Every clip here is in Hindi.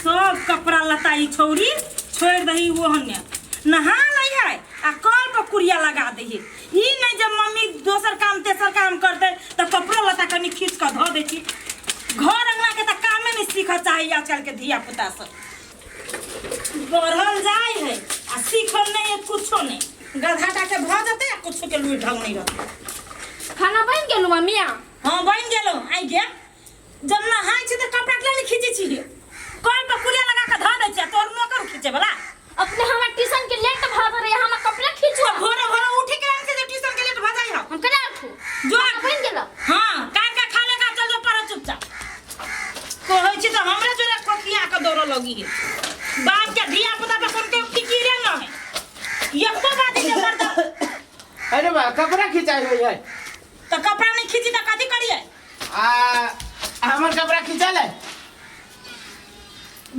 सब कपड़ा लताई छौरी छोड़ दही वो हन्ने नहा लई है आ कल पर कुरिया लगा दे ई नहीं जब मम्मी दोसर काम तेसर काम करते तो कपड़ा लता कनी खींच कर धो दे छी घर अंगना के त कामे नहीं सीख चाहिए आजकल के धिया पुता सब बढ़ल जाए है आ सीखल नहीं है कुछो नहीं गधाटा के भ जते कुछो के लुई ढंग नहीं रहते खाना बन गेलो मम्मी हां बन गेलो आई गे जब नहाई छी त कपड़ा के नहीं खींची छी कल पर कुरिया लगा के धो दे छी तोर नौकर खींचे वाला अपने हमार ट्यूशन के लेट भाग रहे हम कपड़ा खींचो भोरे भोरे उठ के से जो ट्यूशन के लेट भजाई हो हम केना उठू जो बन गेलो हां काट के खा लेगा चल जो पर चुपचाप कहै छी त हमरे जोरे कोकिया के दौड़ लगी है बाप के धिया पुता पे कोन के फिकिरे न है एको बात के मर्द अरे बा कपड़ा खिंचाई हुई है तो कपड़ा नहीं खींची त कथि करिए हमर कपड़ा खिंचा ले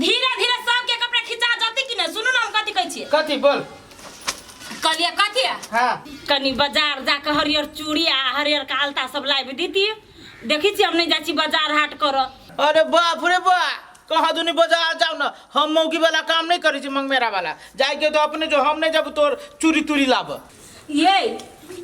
धीरे धीरे सब के कपड़ा खिंचा जाती कि नहीं सुनु ना हम कथि कहै छी कथि बोल कहलिए कथि हां कनी बाजार जाके हरियर चूड़ी आ हरियर का आलता सब लाइब दीती देखी छी हम नहीं जाची बाजार हाट कर अरे बाप रे बा कहाँ दुनी बाजार जाओ ना हम मौकी वाला काम नहीं करी छी मंगमेरा वाला जाके तो अपने जो हम नहीं जब तोर चूरी तुरी लाब ये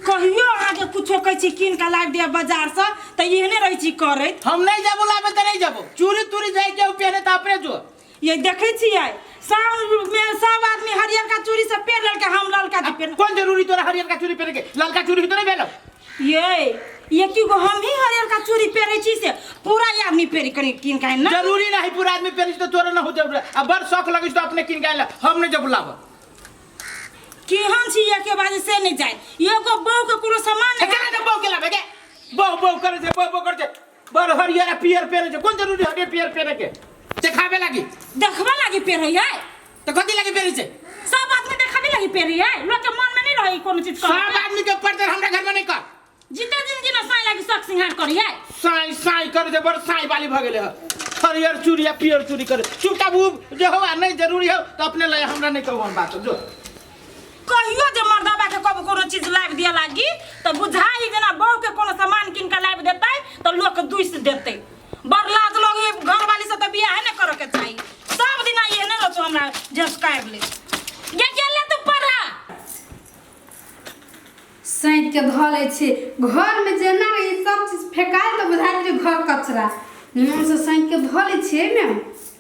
कहियो आगे कुछो कहै छी किन का लाइब दिया बाजार से त एहने रहै छी करैत हम नहीं जाबो लाबे त नहीं जाबो चूरी तुरी जाय के पहने त अपने जो ये देखे छियै साउंड में सब आदमी हरियर का चूड़ी सब पहन लल के हम ललका जी पहन कौन जरूरी तोरा हरियर का चूड़ी पहने के ललका चूड़ी तो नहीं पहनो ये की गो हम ही हरियर का चूड़ी पहने छी से पूरा आदमी पहन करी किन का ना जरूरी नहीं पूरा आदमी पहने तो तोरा ना हो जरूर अब बड़ शौक लगे तो अपने किन के हम नहीं जब लाब की हम छी ये के बाजे से नहीं जाय एगो बहू के कोनो सामान है केना बहू के लाबे के बहू करे छे बहू करे छे बड़ हरियर पियर पहने छे कौन जरूरी हरियर पियर पहने के देखावे लागी देखबा लागी पहनै है तो कथि लागी पहने छे सब आदमी देखावे लागी पहनै है लोग के मन में नहीं रही कोनो चीज सब आदमी के पर्दे हमरा घर में नहीं कर जितना दिन जिना साई लागी शक सिंगार करी है साई साई करे जे बड़ साई वाली भ गेले हरियर चूड़ी या पियर चूड़ी करे चुपचाप जो हो नहीं जरूरी हो तो अपने ले हमरा नहीं कहू हम बात जो कहियो जे मर्दाबा के कब कोनो चीज लाइव दिया लागी तो बुझाई जना बहू के कोनो सामान किन के लाइव देतै तो लोग के दुइस देतै बरलात लोग ये घर वाली से तो बियाह न करे के चाहिए सब दिन ये न तो हमरा जस काट ले ये गेले तू पढ़ा सैंत के ध ले छी घर में जेना ई सब चीज फेकाय तो बुझाय जे घर कचरा निमन से सैंत के ध ले छी ने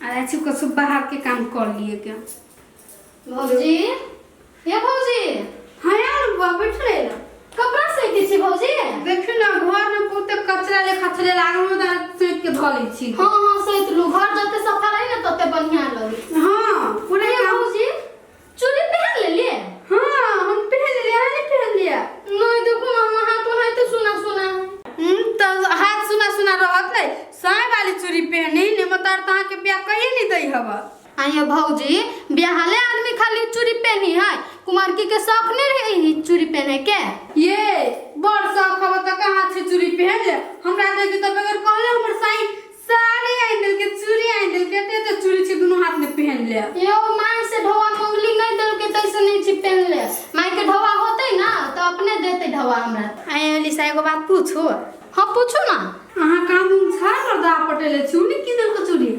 आ अच्छी को सब बाहर के काम कर लिए के भौजी ये भौजी हां यार बैठ ले कपड़ा सैती छी भौजी देखि ना घर में बहुते कचरा ले खचले लागल त सैंत के ध ले छी हां हां सैत लो घर जते सफा रही ना तते बढ़िया लगे हां पूरे भौजी चूड़ी पहन ले लिए हां हम पहन लिया नहीं पहन लिया नहीं देखो हम हाथ में तो सुना सुना तो हाथ सुना सुना रहत नहीं साई वाली चूड़ी पहनी ने मतार ता के ब्याह कहीं नहीं दई हवा आइए भौजी बियाहले आदमी खाली चूड़ी पहनी है कुमारकी के शौक नहीं रही चूड़ी पहने के ये बड़ शौक हवा त कहां से चूड़ी पहन ले हमरा देखि त बगैर कहले हमर साई साड़ी आइंदल के चूड़ी आइंदल के ते चूड़ी छी दोनों हाथ में पहन ले यो माई से ढवा मंगली नहीं दल के तैसे नहीं छी पहन ले माई के ढवा होते ना तो अपने देते ढवा हमरा आए लिसा एगो बात पूछो हां पूछो ना अहां काम छा मर्दा पटेले चूड़ी किनल के चूड़ी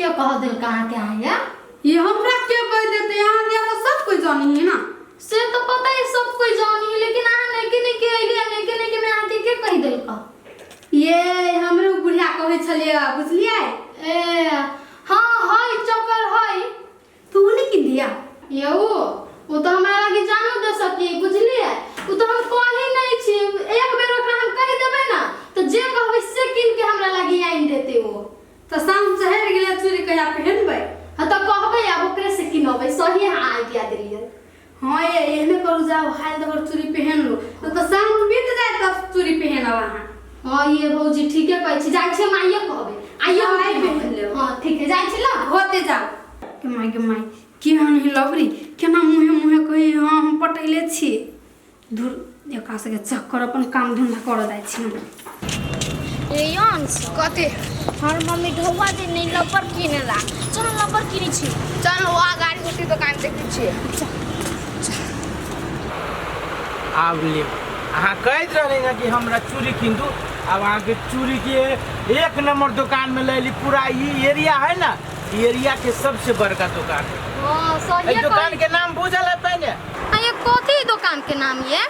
क्या कह दिल कहां के आया ये हमरा के कह देते यहां दिया तो सब कोई जानी है ना से तो पता है सब कोई जानी लेकिन आ नहीं के आइडिया नहीं के मैं आके के कह दिल का ये हमरे बुढ़िया कहै छलिए बुझलिए ए हां हाय चक्कर हाय तू नहीं की दिया ये वो तो हमरा लगे जानो दे सकी बुझलिए वो तो हम कहि नहीं छी एक बेर ओकरा हम कह देबै ना तो जे कहबै से किन के हमरा लगे आइन देते वो तो शाम शहर गेले चूड़ी कहिया पहनबै हां तो कहबै अब ओकरे से किनबै सही आइडिया देलिए हां ये एहने करू जाओ हाल दबर चूड़ी पहन लो तो शाम बीत जाए तब चूड़ी पहनब अहां हां ये भौजी ठीके कहै छी जाय छै माइये कहबै आइयो आइ पहन ले हां ठीक है जाय छी ला होते जाओ के माई केहन ही लबरी केना मुहे मुहे कहि हां हम पटैले छी दूर एका से चक्कर अपन काम धंधा कर जाय छी ए यंस कते हर मम्मी ढौवा दे नहीं लपर किनेला चल लपर किनी छी चल वो गाड़ी गोटी दुकान देखै छी आब ले अहाँ कहत रहे ना कि हमरा चूड़ी किन दू अब अहाँ के चूड़ी के एक नंबर दुकान में ले ली पूरा ये एरिया है ना एरिया के सबसे बड़का दुकान है। हां सही ए दुकान के नाम बुझल है पहले? ये कथी दुकान के नाम ये?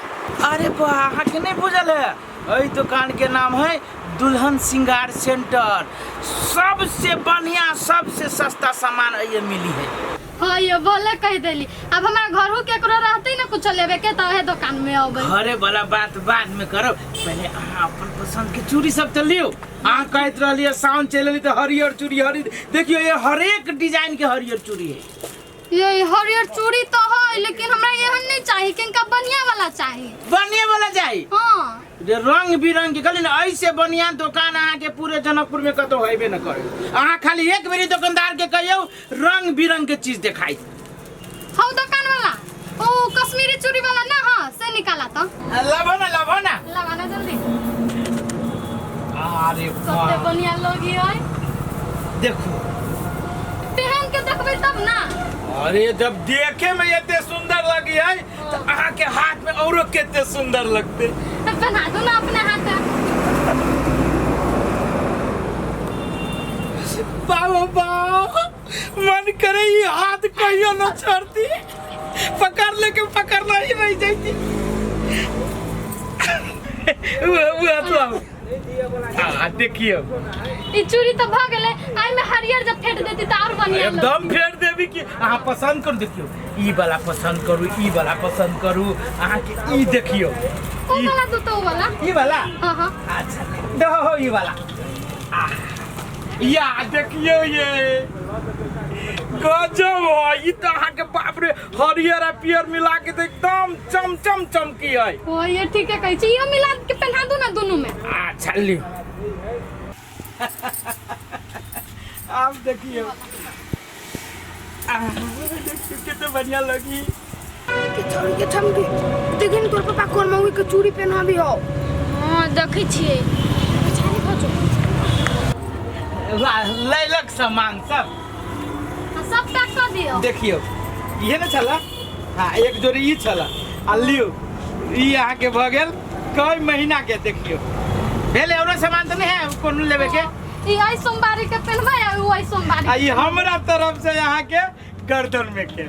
अरे बाहा के नहीं बुझल है? ए दुकान के नाम है दुल्हन श्रृंगार सेंटर। सबसे बढ़िया सबसे सस्ता सामान ये मिली है। हाँ ये बोले कह देली। अब हमारा घर केकरो रहते ना कुछ लेवे के तो है दुकान में आवे। घरे वाला बात बाद में करो, पहले अहाँ अपन पसंद के चूड़ी सब तो लियो। अहाँ कहत रहलिए साउंड चलेली तो हरियर चूड़ी हरी, देखियो ये हर एक डिजाइन के हरियर चूड़ी है। ये हरियर चूड़ी तो है लेकिन हमरा एहन नहीं चाहिए, किनका बढ़िया वाला चाहिए। बढ़िया वाला चाहिए? हाँ रंग बिरंग के कहली ना, ऐसे बढ़िया दुकान अहाँ के पूरे जनकपुर में कतो होइबे न करे। अहाँ खाली एक बेरी दुकानदार के कहियो रंग बिरंग के चीज दिखाई। हाँ दुकान वाला ओ कश्मीरी चूड़ी वाला ना, हाँ से निकाला तो लाभो ना लगाना जल्दी। अरे सबसे बढ़िया लोग ही है, देखो पहन के देखबे तब ना। अरे जब देखे में इतने सुंदर लगी है तो अहाँ के हाथ में औरो कितने सुंदर लगते। तब बना दो ना अपने हाथ। बाबा मन करे ये हाथ कहियो न छोड़ती, पकड़ लेके पकड़ना ही नहीं जाती। वो देखियो ई चूड़ी तो भ गेले, आई में हरियर जब फेंट देती तो और बढ़िया लगती। एकदम फेर देवी की। अहाँ पसंद करू, देखियो ई वाला पसंद करू, ई वाला पसंद करू। अहाँ के ई देखियो, ओ वाला दो तो वाला ई वाला। हां हां अच्छा दो ई वाला। या देखियो ये गजब है। ई तो अहाँ के बाप रे हरियर आ पियर मिला के तो एकदम चमचम चमकी है। ओ ये ठीक है कहै छी, यो मिला के पहना दो ना दोनों में। अच्छा लियो। आप देखियो कितने बढ़िया लगी। के छोड़ी के ठमके देखिन तोर पापा कोन मौगी के चूड़ी पहना भी हो। हां देखै छियै छानी खोजो। लैलक सामान सब सब पैक कर दियो। देखियो ये ना छला, हाँ एक जोड़ी ई छला आ लियो। ई अहाँ के भ गेल कई महीना के। देखियो भेले और सामान तो नहीं है कोनो लेवे के। ई आई सोमवारी के पहनबे आ ओ आई सोमवारी। आ ई हमरा तरफ से यहाँ के गर्दन में के।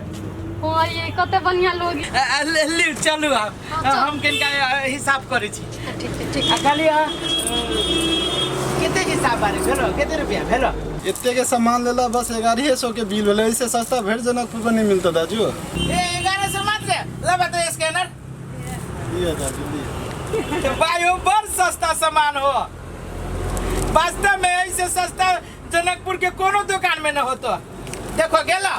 ओ ये कते बढ़िया लोग। लियो चलू आप, हम किनका हिसाब करे छी। ठीक है खाली कितने हिसाब बारे भेलो, कितने रुपया भेलो? इतने के सामान लेला बस 1100 के बिल भेले। इससे सस्ता भेड़ जनकपुर में नहीं मिलता दाजू। ए 1100 मत से ला बता स्कैनर। ये दाजू ये तो भाई वो बड़ सस्ता सामान हो। वास्तव में ऐसे सस्ता जनकपुर के कोनो दुकान में न होतो। देखो गेला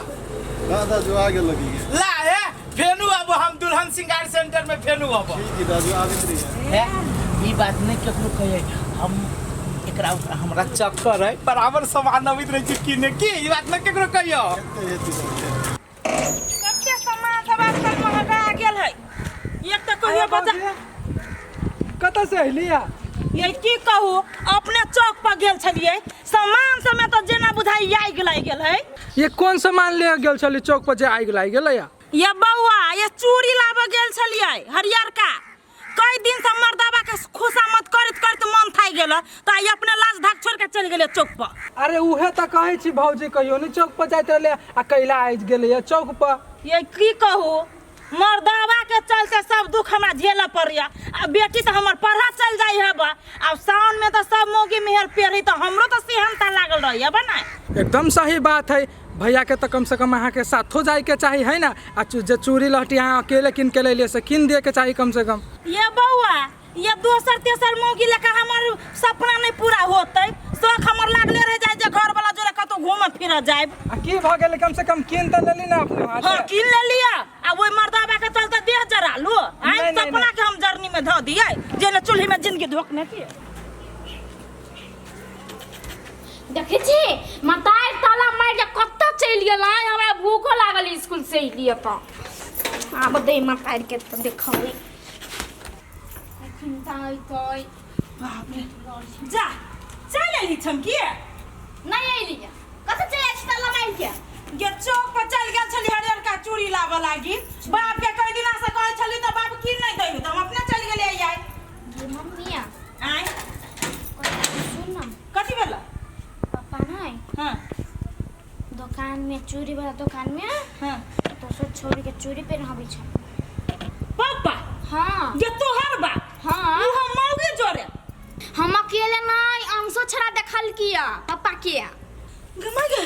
हां दाजू आगे लगी है। ला है फेनु। अब हम दुल्हन श्रृंगार सेंटर में फेनु अब ठीक है दाजू आगे रही है। ई बात नहीं केकरो कहे, हम एकरा ऊपर हमरा चक्कर है, बराबर सामान अबित रही छी किने की। ई बात न केकरो कहियो। कते सामान सब आजकल महंगा गेल है। एक तो कहियो बता कत से लिया ये की कहू, अपने चौक पर गेल छलिए, सामान सब में तो जेना बुझाई आगि लाग गेल है। ये कौन सामान ले गेल छली चौक पर जे आगि लाग गेलै? ये बउआ ये चूड़ी लाबे गेल छलिए हरियर का। कई दिन से मर्दाबा के खुशामद करत करत मन थाई गेल त आई अपने लाज ढाक छोड़ के चल गेले चौक पर। अरे उहे त कहै छी भौजी कहियो नहीं चौक पर जाइत रहले आ कैला आइज गेलै ये चौक पर। ये की कहू, मर्दाबा के चलते सब दुख हमरा झेला पड़िया। आ बेटी तो हमर पढ़ा चल जाई है बा। अब सावन में तो सब मोगी मेहर पेरी तो हमरो तो सेहनता लागल रही है बना। एकदम सही बात है। भैया के तो कम से कम अहाँ के साथो जाए के चाहिए है ना। आ जे चूड़ी लहटी अहाँ अकेले किन के ले से किन दे के चाहिए कम से कम। ये बउआ ये दोसर तेसर मोगी लेके हमर सपना नहीं पूरा होते। शौक हमर लागले रह जाए जे घर वाला जोरे कतो घूमे फिर जाए। आ की भ गेलै कम से कम किन त लेली ना अपने हाथ। हां किन ले लिया। आ वो मर्दाबा के चलते देह जरा लो। आई नहीं, सपना के हम जर्नी में ध दिए जेने चूल्ही में जिंदगी धोकने की। देखे छी मताई ताला मार के कत्ता चल गेला। हमरा भूखो लागल स्कूल से लिए त आब दे मताई के त देखाई। चिंताई तोय बाप रे जा चल एली छमकी नहीं आइली कत चल अछि ताला मार के। ये चौक पर चल गेल छली हरियर का चूड़ी लाबे लागी। बाप के कई दिना से कहै छली त बाप की नहीं दई त हम अपने चल गेले आई। ये मम्मी आई सुन ना कथि भेला पापा नहीं हां दुकान में चूड़ी वाला दुकान में हां तो सब छोरी के चूड़ी पहनाबी छ पापा हां ये तोहर बा हां तू हम मौगे जोरे हम अकेले नहीं अंशो छड़ा देखल किया पापा के गमा गे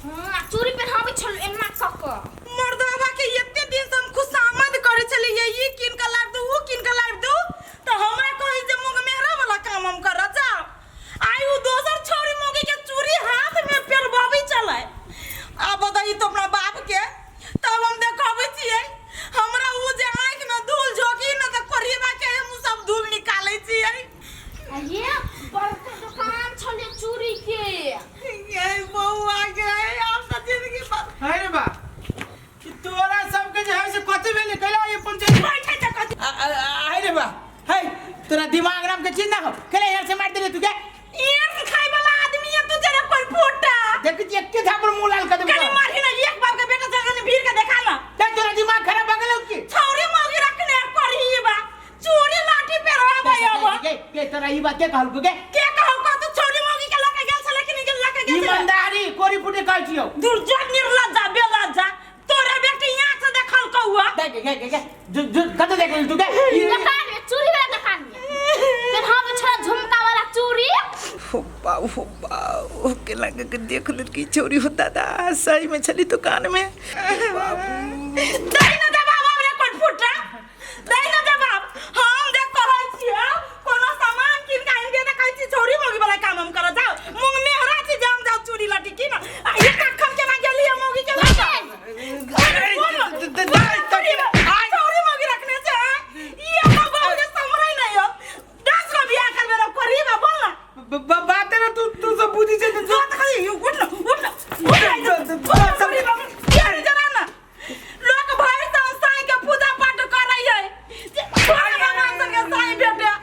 हां चूड़ी पहनाबी छ एना कक मर्दावा के एते दिन से हम खुशामद करे चलिए ई किन का लाभ दू ऊ किन का लाभ दू तो हमरा कहि जे मुंग मेहरा वाला काम हम कर जा आई उ दोसर छोरी मोगी के चूड़ी हाथ में पेरबाबी चले आ बताई तो अपना बाप के तब हम देखाबै छियै हमरा उ जे आंख में धूल झोंकी न त करियबा के हम सब धूल निकालै छियै ये बड़का दुकान छले चूड़ी के ये बउआ गए आप त जिंदगी पर अरे बा कि तोरा सबके जे है से कथि भेले कहला ये पंचायत बैठे त कथि अरे बा है तोरा दिमाग नाम के चीज ना हो कहले यार से मार देले तू के ये खाई वाला आदमी है तू जरा कोई फूटा देख जी एक झापर मुंह लाल कर दे कनी मारी ना एक बाप के बेटा जगह भीड़ के देखा ना ते तोरा दिमाग खराब हो गेल की छौरी मौगी रखने करी बा चूड़ी लाठी पे रहा भैया बा के तोरा ई बात के कहल के कहू को तू छौरी मौगी के लके गेल छले कि नहीं लके गेल ईमानदारी कोरी फुटे कहै छियो दुर्जन निर्लज्जा बेलज्जा तोरे बेटी आंख से देखल कौआ के कत देख तू के दुकान में चूड़ी वाला दुकान में पहनाबी छ झुमका वाला चूड़ी हो बाऊ के लगे के देख ले की चोरी होता था सही में चली दुकान में दई ना जवाब हमरे कोन फुटा दई ना जवाब हम देख कहै छियै कोनो सामान किन का इनके त कहै छी छौरी मौगी वाला काम हम कर जाओ मुंग में हरा छी जाम जाओ चूड़ी लाठी की ना एक अखर के ना गेली मौगी के लगा छौरी मौगी रखने से ये बाबू के समराई नहीं हो 10 को बियाह कर मेरा करीबा बोल ना बात है तू तू सब बुद्धि से जो त खाली उठ ना छौरी मौगी यार जना ना लोग भाई संस्थाई के पूजा पाठ करई है भगवान के साईं बेटा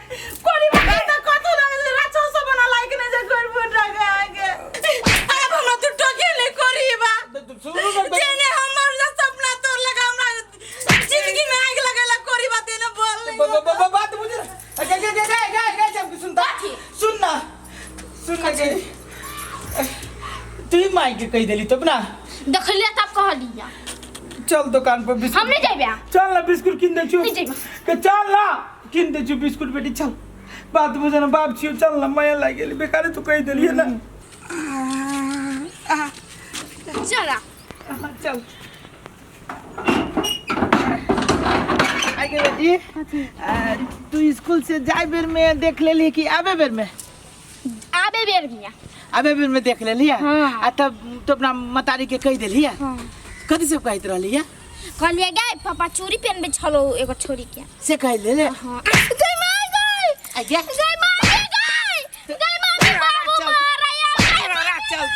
कोरी बात त कतो राचो सब बना लायक ने जे घर फुटा के आगे अब हम तू टके ले करीबा जेने हमर जे सपना तोर लगा हमरा जिंदगी में आग लगेला कोरी बात ने बोल बात बुझ सुन के तू ही माई के कह देली तब ना देखलिए तब कहलिया चल दुकान पर बिस्कुट हम नहीं जाइबा चल ना बिस्कुट किन दे छु नहीं जाइबा के चल ना किन दे छु बिस्कुट बेटी चल बात बुझे ना बाप छियो चल ना माया लाग गेली बेकार तू कह देली ना चला चल आगे बेटी तू स्कूल से जाए बेर में देख लेली कि आबे बेर में आबे बेर मिया आबे बेर में देख लेली हाँ। आ तब तो अपना मतारी के कह देली हां कथि से कहत रहली कहलिए गए पापा चूड़ी पहनबे छलो एगो छोरी के से कह ले हां गई मार गई आगे गई मार गई बाबू मार चल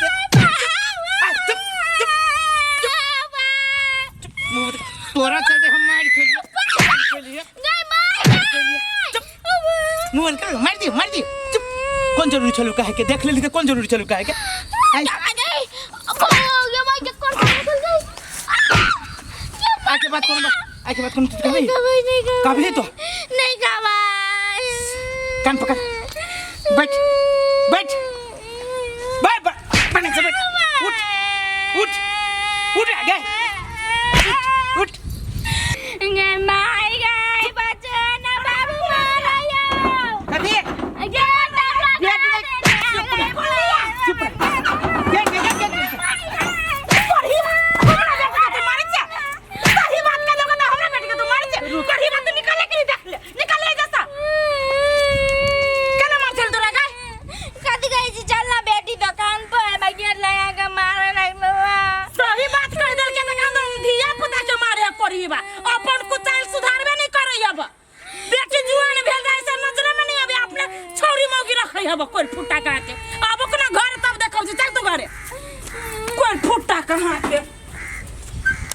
तोरा चलते हम मार खेलिए गई मार मुंह कर मार दी चुप कौन जरूरी चलू काहे के देख लेली त कौन जरूरी चलू काहे के आई ये मार के कर गई आके बात करो तू कभी कभी तो नहीं कभी कान पकड़ बैठ बैठ बने से बैठ उठ आगे उठ गई मार गई बचन बाबू मार कभी चुप अपन कुचाल सुधारबे नहीं करे अब बेटी जुआन भेल जाए से नजर में नहीं अबे अपने छौरी मौगी रखे हब कोई फुट्टा का के अब अपना घर तब देखौ चल तो घरे कोई फुट्टा कहां के